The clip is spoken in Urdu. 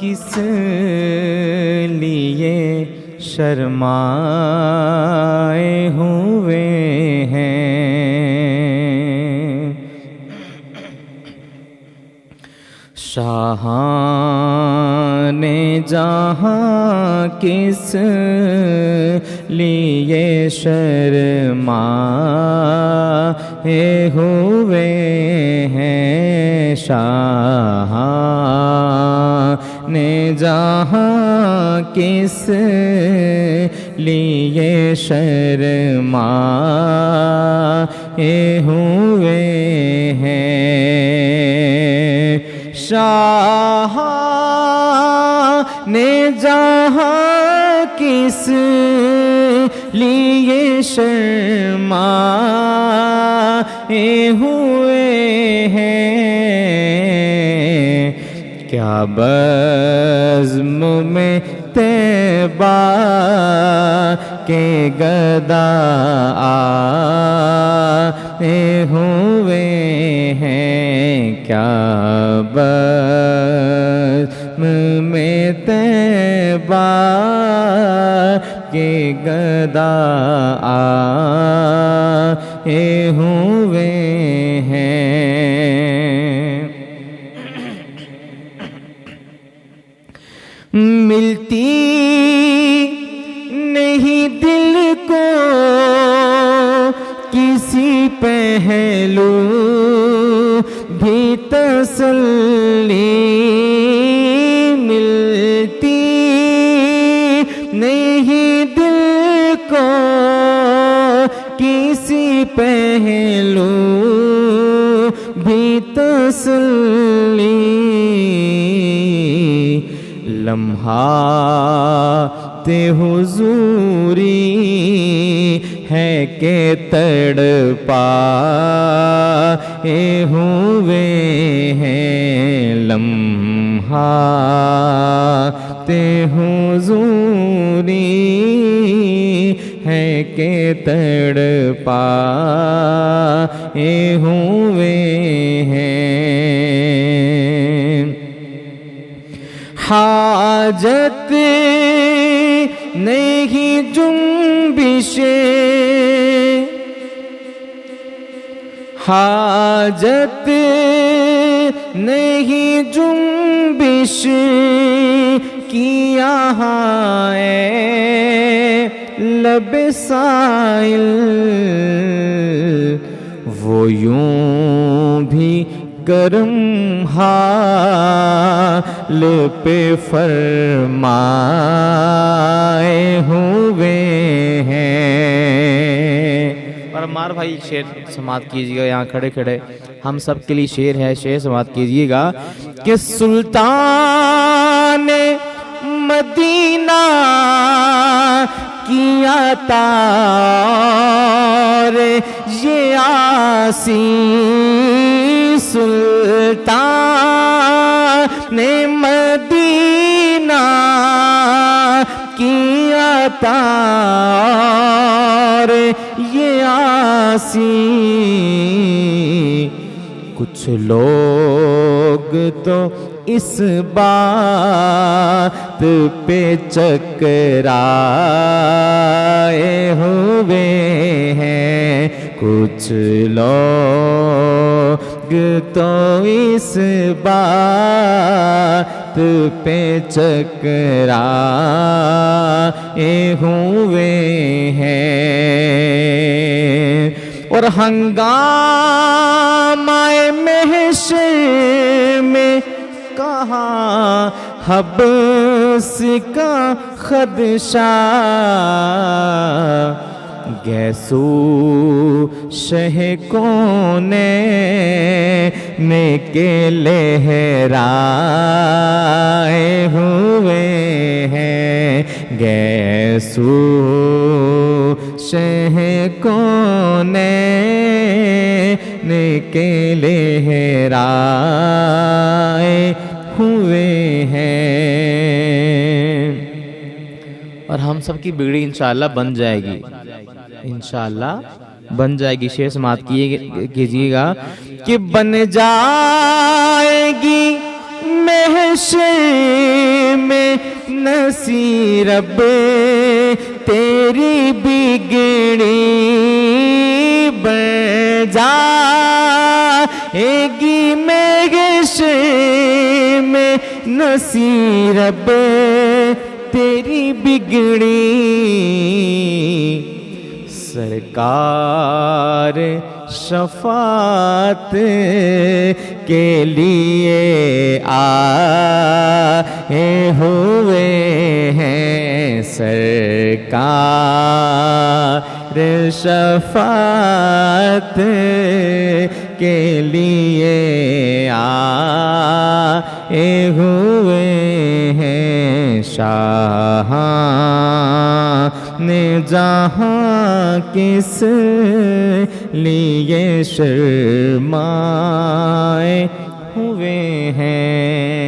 کس لیے شرمائے ہوئے ہیں، شاہان جہاں کس لیے شرمائے ہوئے ہیں، شاہان جہاں کس لیے شرمائے ہوئے ہیں، شاہان جہاں کس لیے شرمائے ہوئے ہیں، کیا بزم میں طیبہ کے گدا آئے ہوئے ہیں، کیا بزم میں طیبہ کے گدا آئے ہوئے ہیں، ملتی نہیں دل کو کسی پہلو بھی تسلی، ملتی نہیں دل کو کسی پہلو بھی تسلی، لمحات حضوری ہے کہ تڑپائے ہوئے ہیں، لمحات حضوری ہے کہ تڑپائے ہوئے ہیں، حاجت نہیں جنبش، حاجت نہیں جنبش کی یہاں اے لب سائل، وہ یوں بھی کرم حال پہ فرمائے ہوئے ہیں۔ اور عمار بھائی شعر سماعت کیجیے گا، یہاں کھڑے کھڑے ہم سب کے لیے شعر ہے، شعر سماعت کیجیے گا کہ سلطان مدینہ کیا تار یہ آسی، سلطان مدینہ کیا تار یہ آسی، کچھ لوگ تو اس بات پہ چکرائے ہوئے ہیں، کچھ لوگ تو اس بات پہ چکرائے ہوئے ہیں، اور ہنگامہ محشر میں کہاں حبس کا خدشہ، گیسو شہ کونین کے لہرائے ہوئے ہیں، گیسو شہ کونین کے لہرائے ہوئے ہیں، اور ہم سب کی بگڑی انشاءاللہ بن جائے گی، انشاءاللہ بن جائے گی۔ شعر سماعت کیجیے گا کہ بن جائے گی محشر میں نصیرب تیری بگڑی بن جائے گی محشر میں نصیرب تیری بگڑی سرکار شفاعت کے لیے آئے ہوئے ہیں سرکار شفاعت کے لیے آئے ہوئے ہیں شاہان جہاں کس لیے شرمائے ہوئے ہیں